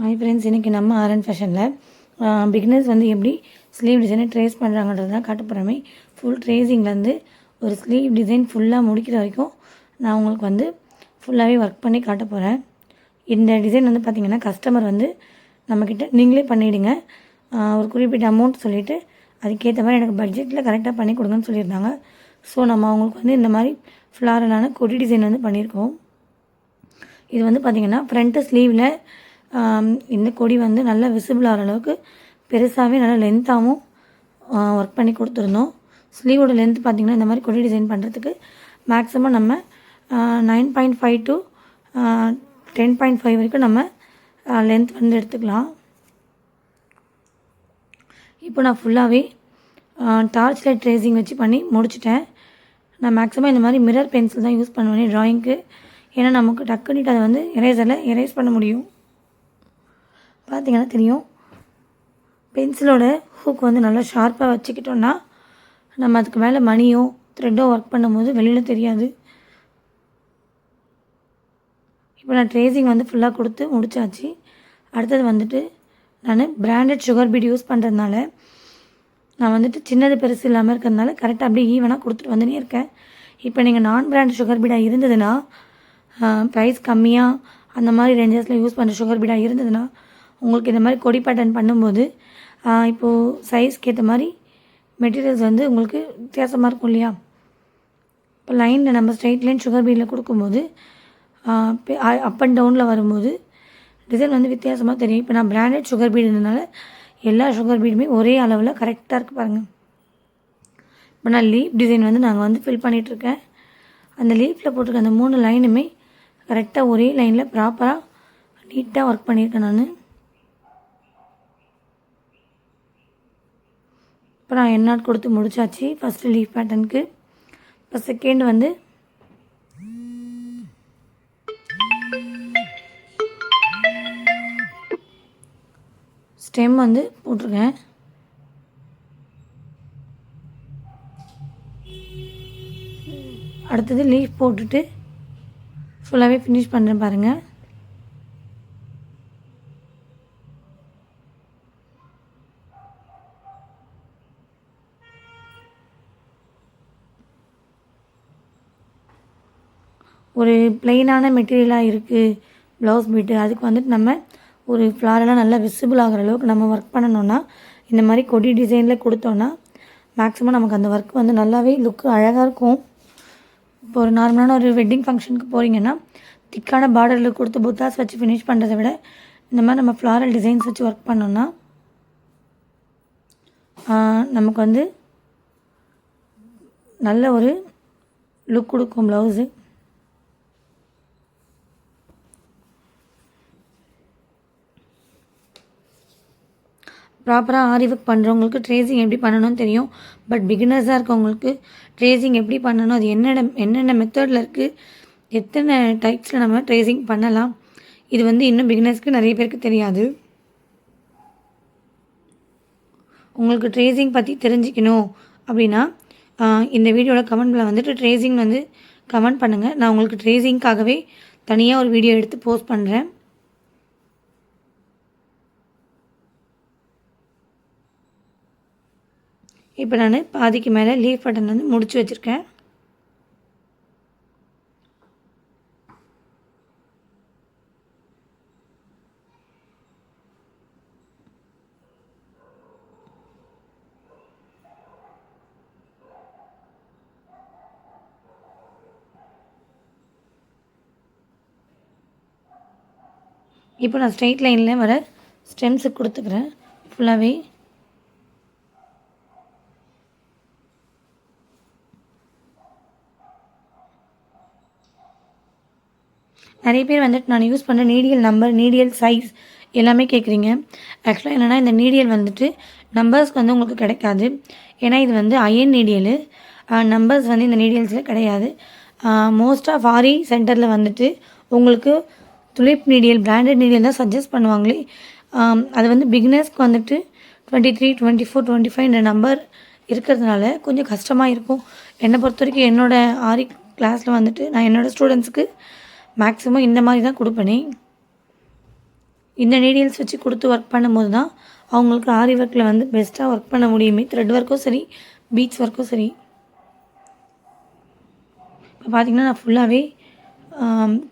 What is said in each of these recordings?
Hi friends, இன்றைக்கி நம்ம R N ஃபேஷனில் beginners வந்து எப்படி ஸ்லீவ் டிசைனை ட்ரேஸ் பண்ணுறாங்கன்றது தான் காட்ட போகிறோமே. ஃபுல் ட்ரேஸிங்லேருந்து ஒரு ஸ்லீவ் டிசைன் ஃபுல்லாக முடிக்கிற வரைக்கும் நான் உங்களுக்கு வந்து ஃபுல்லாகவே ஒர்க் பண்ணி காட்ட போகிறேன். இந்த டிசைன் வந்து பார்த்திங்கன்னா கஸ்டமர் வந்து நம்மக்கிட்ட நீங்களே பண்ணிவிடுங்க, ஒரு குறிப்பிட்ட அமௌண்ட் சொல்லிவிட்டு அதுக்கேற்ற மாதிரி எனக்கு பட்ஜெட்டில் கரெக்டாக பண்ணி கொடுங்கன்னு சொல்லியிருந்தாங்க. ஸோ நம்ம அவங்களுக்கு வந்து இந்த மாதிரி ஃப்ளாரலான கொடி டிசைன் வந்து பண்ணியிருக்கோம். இது வந்து பார்த்திங்கன்னா ஃப்ரண்ட்டு ஸ்லீவில் இந்த கொடி வந்து நல்லா விசிபிள் ஆகிற அளவுக்கு பெருசாகவே நல்லா லென்த்தாகவும் ஒர்க் பண்ணி கொடுத்துருந்தோம். ஸ்லீவோட லென்த் பார்த்திங்கன்னா இந்த மாதிரி கொடி டிசைன் பண்ணுறதுக்கு மேக்ஸிமம் நம்ம 9.5 to 10.5 வரைக்கும் நம்ம லென்த் வந்து எடுத்துக்கலாம். இப்போ நான் ஃபுல்லாகவே டார்ச் லைட் ட்ரேசிங் வச்சு பண்ணி முடிச்சிட்டேன். நான் மேக்ஸிமம் இந்த மாதிரி மிரர் பென்சில் தான் யூஸ் பண்ணுவேன் ட்ராயிங்க்கு. ஏன்னா நமக்கு டக்குனிட்டு அதை வந்து எரேஸ் பண்ண முடியும். பார்த்திங்கன்னா தெரியும், பென்சிலோட ஹூக் வந்து நல்லா ஷார்ப்பாக வச்சுக்கிட்டோன்னா நம்ம அதுக்கு மேலே மணியோ த்ரெட்டோ ஒர்க் பண்ணும்போது வெளியில் தெரியாது. இப்போ நான் ட்ரேசிங் வந்து ஃபுல்லாக கொடுத்து முடிச்சாச்சு. அடுத்தது வந்துட்டு நான் பிராண்டட் சுகர் பீட் யூஸ் பண்ணுறதுனால நான் வந்துட்டு சின்னது பெருசு இல்லாமல் இருக்கிறதுனால கரெக்டாக அப்படியே ஈவனாக கொடுத்துட்டு வந்துனே இருக்கேன். இப்போ நீங்கள் நான் பிராண்ட் சுகர் பீடாக இருந்ததுன்னா, ப்ரைஸ் கம்மியாக அந்த மாதிரி ரேஞ்சஸில் யூஸ் பண்ணுற சுகர் பீடாக இருந்ததுன்னா உங்களுக்கு இந்த மாதிரி கொடி பேட்டர்ன் பண்ணும்போது இப்போது சைஸ்க்கு ஏற்ற மாதிரி மெட்டீரியல்ஸ் வந்து உங்களுக்கு வித்தியாசமாக இருக்கும் இல்லையா. இப்போ லைனில் நம்ம ஸ்ட்ரைட் லைன் சுகர் பீடில் கொடுக்கும்போது அப் அண்ட் டவுனில் வரும்போது டிசைன் வந்து வித்தியாசமாக தெரியும். இப்போ நான் பிராண்டட் சுகர் பீடுனால எல்லா சுகர் பீடுமே ஒரே அளவில் கரெக்டாக இருக்குது பாருங்கள். இப்போ நான் லீஃப் டிசைன் வந்து நாங்கள் வந்து ஃபில் பண்ணிகிட்ருக்கேன். அந்த லீஃபில் போட்டிருக்க அந்த 3 லைனுமே கரெக்டாக ஒரே லைனில் ப்ராப்பராக நீட்டாக ஒர்க் பண்ணியிருக்கேன் நான். இப்போ நான் எண்ணாட் கொடுத்து முடிச்சாச்சு ஃபஸ்ட்டு லீஃப் பேட்டர்னுக்கு. இப்போ செகண்ட் வந்து ஸ்டெம் வந்து போட்டிருக்கேன். அடுத்தது லீஃப் போட்டுட்டு ஃபுல்லாகவே ஃபினிஷ் பண்ணுறேன் பாருங்கள். ஒரு பிளெயினான மெட்டீரியலாக இருக்குது ப்ளவுஸ் பீட்டு, அதுக்கு வந்துட்டு நம்ம ஒரு ஃப்ளாரெலாம் நல்லா விசிபிள் ஆகிற அளவுக்கு நம்ம ஒர்க் பண்ணணுன்னா இந்த மாதிரி கொடி டிசைனில் கொடுத்தோன்னா மேக்ஸிமம் நமக்கு அந்த ஒர்க் வந்து நல்லாவே லுக்கு அழகாக இருக்கும். இப்போ ஒரு நார்மலான ஒரு வெட்டிங் ஃபங்க்ஷனுக்கு போகிறீங்கன்னா திக்கான பார்டரில் கொடுத்து புத்தாஸ் வச்சு ஃபினிஷ் பண்ணுறதை விட இந்த மாதிரி நம்ம ஃப்ளாரல் டிசைன்ஸ் வச்சு ஒர்க் பண்ணோன்னா நமக்கு வந்து நல்ல ஒரு லுக் கொடுக்கும் ப்ளவுஸு. ப்ராப்பராக ஆரி ஒர்க் பண்ணுறவங்களுக்கு ட்ரேசிங் எப்படி பண்ணணும்னு தெரியும். பட் பிகினர்ஸாக இருக்கவங்களுக்கு ட்ரேசிங் எப்படி பண்ணணும், அது என்னென்ன மெத்தடில் இருக்குது, எத்தனை டைப்ஸில் நம்ம ட்ரேசிங் பண்ணலாம், இது வந்து இன்னும் பிகினர்ஸ்க்கு நிறைய பேருக்கு தெரியாது. உங்களுக்கு ட்ரேசிங் பற்றி தெரிஞ்சிக்கணும் அப்படின்னா இந்த வீடியோவில் கமெண்ட்டில் வந்துட்டு ட்ரேசிங் வந்து கமெண்ட் பண்ணுங்கள். நான் உங்களுக்கு ட்ரேசிங்காகவே தனியாக ஒரு வீடியோ எடுத்து போஸ்ட் பண்ணுறேன். இப்போ நான் பாதிக்கு மேலே லீஃப் பட்டன் வந்து முடிச்சு வச்சுருக்கேன். இப்போ நான் ஸ்ட்ரெயிட் லைனில் வர ஸ்டெம்ஸுக்கு கொடுத்துக்கிறேன் ஃபுல்லாகவே. நிறைய பேர் வந்துட்டு நான் யூஸ் பண்ணுற நீடியல் நம்பர், நீடியல் சைஸ் எல்லாமே கேட்குறீங்க. ஆக்சுவலாக என்னென்னா இந்த நீடியல் வந்துட்டு நம்பர்ஸ்க்கு வந்து உங்களுக்கு கிடைக்காது. ஏன்னா இது வந்து அயன் நீடியலு, நம்பர்ஸ் வந்து இந்த நீடியல்ஸில் கிடையாது. மோஸ்ட் ஆஃப் ஆரி சென்டரில் வந்துட்டு உங்களுக்கு துலிப் நீடியல், பிராண்டட் நீடியல் தான் சஜஸ்ட் பண்ணுவாங்களே. அது வந்து பிகினர்ஸ்க்கு வந்துட்டு 23, 24, 25 நம்பர் இருக்கிறதுனால கொஞ்சம் கஷ்டமாக இருக்கும். என்னை பொறுத்த வரைக்கும் என்னோடய ஆரி கிளாஸில் வந்துட்டு நான் என்னோடய ஸ்டூடெண்ட்ஸுக்கு மேக்ஸிமம் இந்த மாதிரி தான் கொடுப்பேனே. இந்த நீடில்ஸ் வச்சு கொடுத்து ஒர்க் பண்ணும்போது தான் அவங்களுக்கு ஆரி ஒர்க்கில் வந்து பெஸ்ட்டாக ஒர்க் பண்ண முடியுமே. த்ரெட் ஒர்க்கும் சரி, பீட்ஸ் ஒர்க்கும் சரி. இப்போ பார்த்திங்கன்னா நான் ஃபுல்லாகவே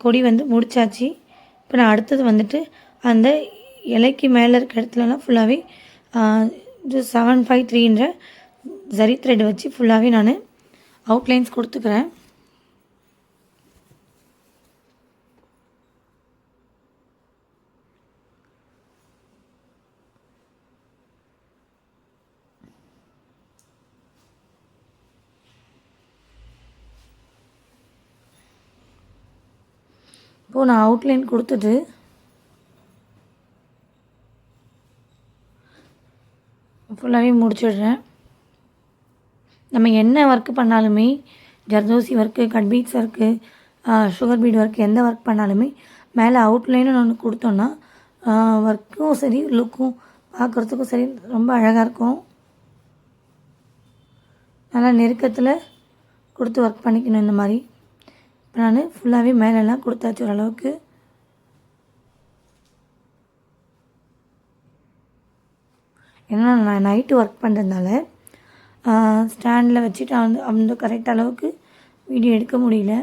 கொடி வந்து முடிச்சாச்சு. இப்போ நான் அடுத்தது வந்துட்டு அந்த இலைக்கு மேலே இருக்க இடத்துலலாம் ஃபுல்லாகவே இது 753ன்ற ஜரி த்ரெட் வச்சு ஃபுல்லாகவே நான் அவுட்லைன்ஸ் கொடுத்துக்கிறேன். இப்போது நான் அவுட்லைன் கொடுத்துட்டு ஃபுல்லாகவே முடிச்சிடுறேன். நம்ம என்ன ஒர்க்கு பண்ணாலுமே, zardozi work, cut beads work, sugar bead work, எந்த ஒர்க் பண்ணாலுமே மேலே அவுட்லைன்னு ஒன்று கொடுத்தோன்னா ஒர்க்கும் சரி, லுக்கும் பார்க்குறதுக்கும் சரி ரொம்ப அழகாக இருக்கும். நல்லா நெருக்கத்தில் கொடுத்து ஒர்க் பண்ணிக்கணும் இந்த மாதிரி. இப்போ நான் ஃபுல்லாகவே மேலெல்லாம் கொடுத்தாச்சு ஓரளவுக்கு. ஏன்னா நான் நைட்டு ஒர்க் பண்ணுறதுனால ஸ்டாண்டில் வச்சுட்டு அந்த கரெக்ட் அளவுக்கு வீடியோ எடுக்க முடியல.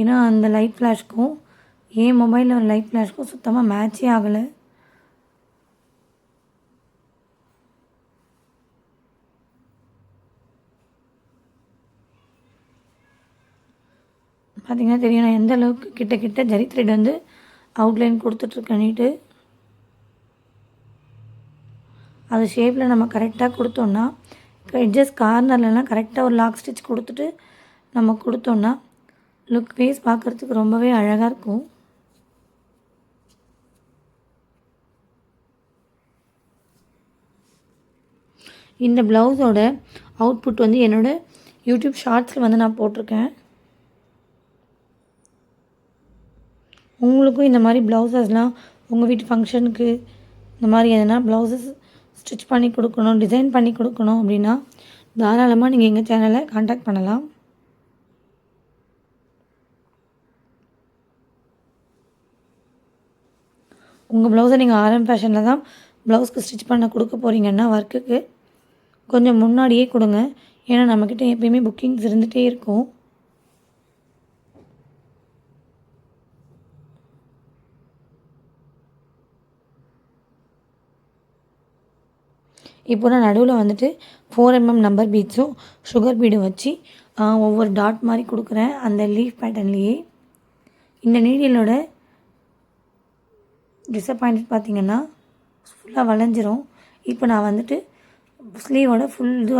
ஏன்னா அந்த லைட் ஃப்ளாஷ்க்கும் என் மொபைலில் ஒரு லைட் ஃப்ளாஷ்க்கும் சுத்தமாக மேட்சே ஆகலை. பார்த்திங்கன்னா தெரியும் நான் எந்த அளவுக்கு கிட்ட ஜரி த்ரெட் வந்து அவுட்லைன் கொடுத்துட்ருக்கேன்னுட்டு. அது ஷேப்பில் நம்ம கரெக்டாக கொடுத்தோன்னா எட்ஜஸ் கார்னர்லலாம் கரெக்டாக ஒரு லாக் ஸ்டிச் கொடுத்துட்டு நம்ம கொடுத்தோன்னா லுக் ஃபேஸ் பார்க்குறதுக்கு ரொம்பவே அழகாக இருக்கும். இந்த ப்ளவுஸோட அவுட்புட் வந்து என்னோடய யூடியூப் ஷார்ட்ஸில் வந்து நான் போட்டிருக்கேன். உங்களுக்கும் இந்த மாதிரி ப்ளவுஸஸ்லாம் உங்கள் வீட்டு ஃபங்க்ஷனுக்கு இந்த மாதிரி எதனா ப்ளவுஸஸ் ஸ்டிச் பண்ணி கொடுக்கணும், டிசைன் பண்ணி கொடுக்கணும் அப்படின்னா தாராளமாக நீங்கள் எங்கள் சேனலை காண்டாக்ட் பண்ணலாம். உங்கள் ப்ளவுஸை நீங்கள் RM ஃபேஷனில் தான் ப்ளவுஸ்க்கு ஸ்டிச் பண்ண கொடுக்க போகிறீங்கன்னா ஒர்க்குக்கு கொஞ்சம் முன்னாடியே கொடுங்க. ஏன்னா நம்மக்கிட்ட எப்பயுமே புக்கிங்ஸ் இருந்துகிட்டே இருக்கும். இப்போ நான் நடுவில் வந்துட்டு 4mm நம்பர் பீட்ஸும் சுகர் பீடும் வச்சு ஒவ்வொரு டாட் மாதிரி கொடுக்குறேன் அந்த லீஃப் பேட்டர்ன்லேயே. இந்த நீடிலோட டிசப்பாயின்ட் பார்த்திங்கன்னா ஃபுல்லாக வளைஞ்சிரும். இப்போ நான் வந்துட்டு ஸ்லீவோட ஃபுல் இது